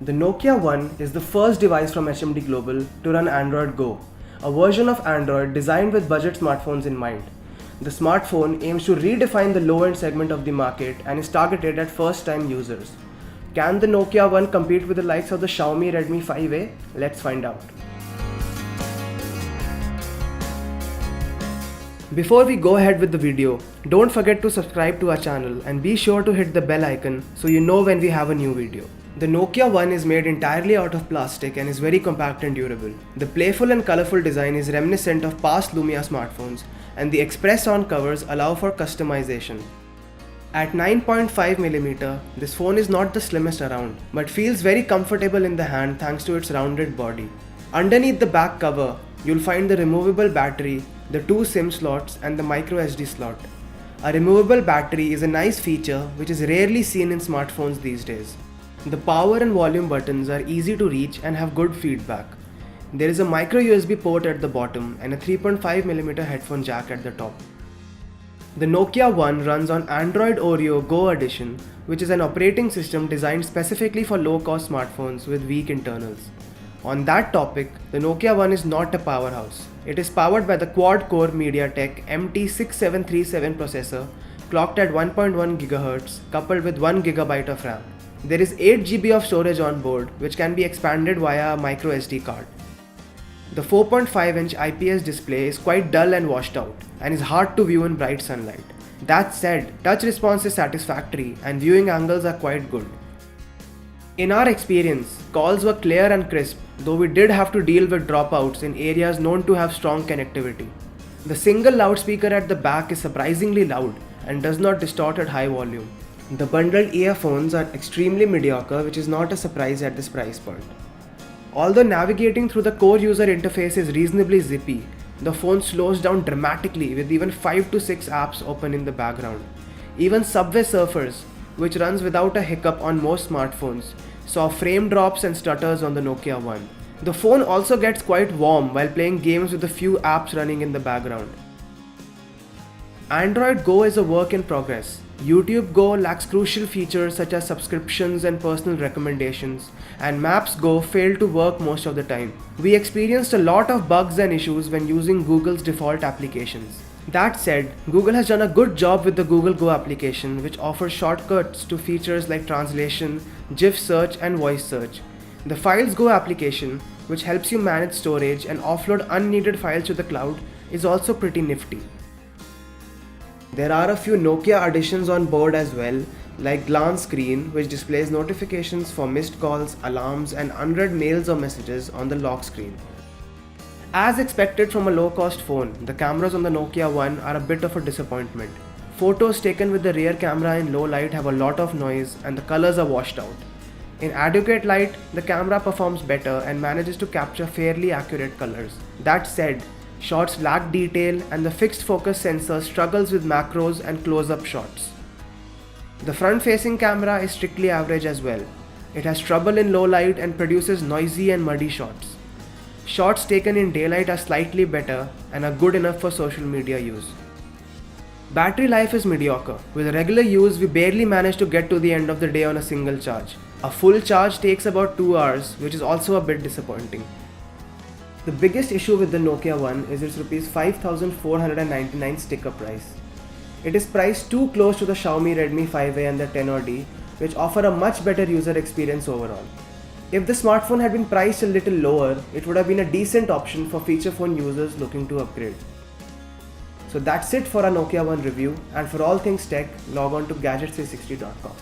The Nokia One is the first device from HMD Global to run Android Go, a version of Android designed with budget smartphones in mind. The smartphone aims to redefine the low-end segment of the market and is targeted at first-time users. Can the Nokia One compete with the likes of the Xiaomi Redmi 5A? Let's find out. Before we go ahead with the video, don't forget to subscribe to our channel and be sure to hit the bell icon so you know when we have a new video. The Nokia One is made entirely out of plastic and is very compact and durable. The playful and colorful design is reminiscent of past Lumia smartphones, and the express-on covers allow for customization. At 9.5mm, this phone is not the slimmest around, but feels very comfortable in the hand thanks to its rounded body. Underneath the back cover, you'll find the removable battery, the two SIM slots and the microSD slot. A removable battery is a nice feature which is rarely seen in smartphones these days. The power and volume buttons are easy to reach and have good feedback. There is a micro USB port at the bottom and a 3.5mm headphone jack at the top. The Nokia One runs on Android Oreo Go Edition, which is an operating system designed specifically for low-cost smartphones with weak internals. On that topic, the Nokia One is not a powerhouse. It is powered by the quad-core MediaTek MT6737 processor, clocked at 1.1 GHz, coupled with 1 GB of RAM. There is 8 GB of storage on board, which can be expanded via a microSD card. The 4.5-inch IPS display is quite dull and washed out, and is hard to view in bright sunlight. That said, touch response is satisfactory and viewing angles are quite good. In our experience, calls were clear and crisp, though we did have to deal with dropouts in areas known to have strong connectivity. The single loudspeaker at the back is surprisingly loud and does not distort at high volume. The bundled earphones are extremely mediocre, which is not a surprise at this price point. Although navigating through the core user interface is reasonably zippy, the phone slows down dramatically with even 5 to 6 apps open in the background. Even Subway Surfers, which runs without a hiccup on most smartphones, saw frame drops and stutters on the Nokia One. The phone also gets quite warm while playing games with a few apps running in the background. Android Go is a work in progress. YouTube Go lacks crucial features such as subscriptions and personal recommendations, and Maps Go failed to work most of the time. We experienced a lot of bugs and issues when using Google's default applications. That said, Google has done a good job with the Google Go application, which offers shortcuts to features like translation, GIF search and voice search. The Files Go application, which helps you manage storage and offload unneeded files to the cloud, is also pretty nifty. There are a few Nokia additions on board as well, like Glance Screen, which displays notifications for missed calls, alarms and unread mails or messages on the lock screen. As expected from a low-cost phone, the cameras on the Nokia One are a bit of a disappointment. Photos taken with the rear camera in low light have a lot of noise and the colors are washed out. In adequate light, the camera performs better and manages to capture fairly accurate colors. That said, shots lack detail and the fixed focus sensor struggles with macros and close-up shots. The front-facing camera is strictly average as well. It has trouble in low light and produces noisy and muddy shots. Shots taken in daylight are slightly better and are good enough for social media use. Battery life is mediocre. With regular use, we barely manage to get to the end of the day on a single charge. A full charge takes about 2 hours, which is also a bit disappointing. The biggest issue with the Nokia One is its Rs 5,499 sticker price. It is priced too close to the Xiaomi Redmi 5A and the XR, which offer a much better user experience overall. If the smartphone had been priced a little lower, it would have been a decent option for feature phone users looking to upgrade. So that's it for our Nokia One review, and for all things tech, log on to Gadget360.com.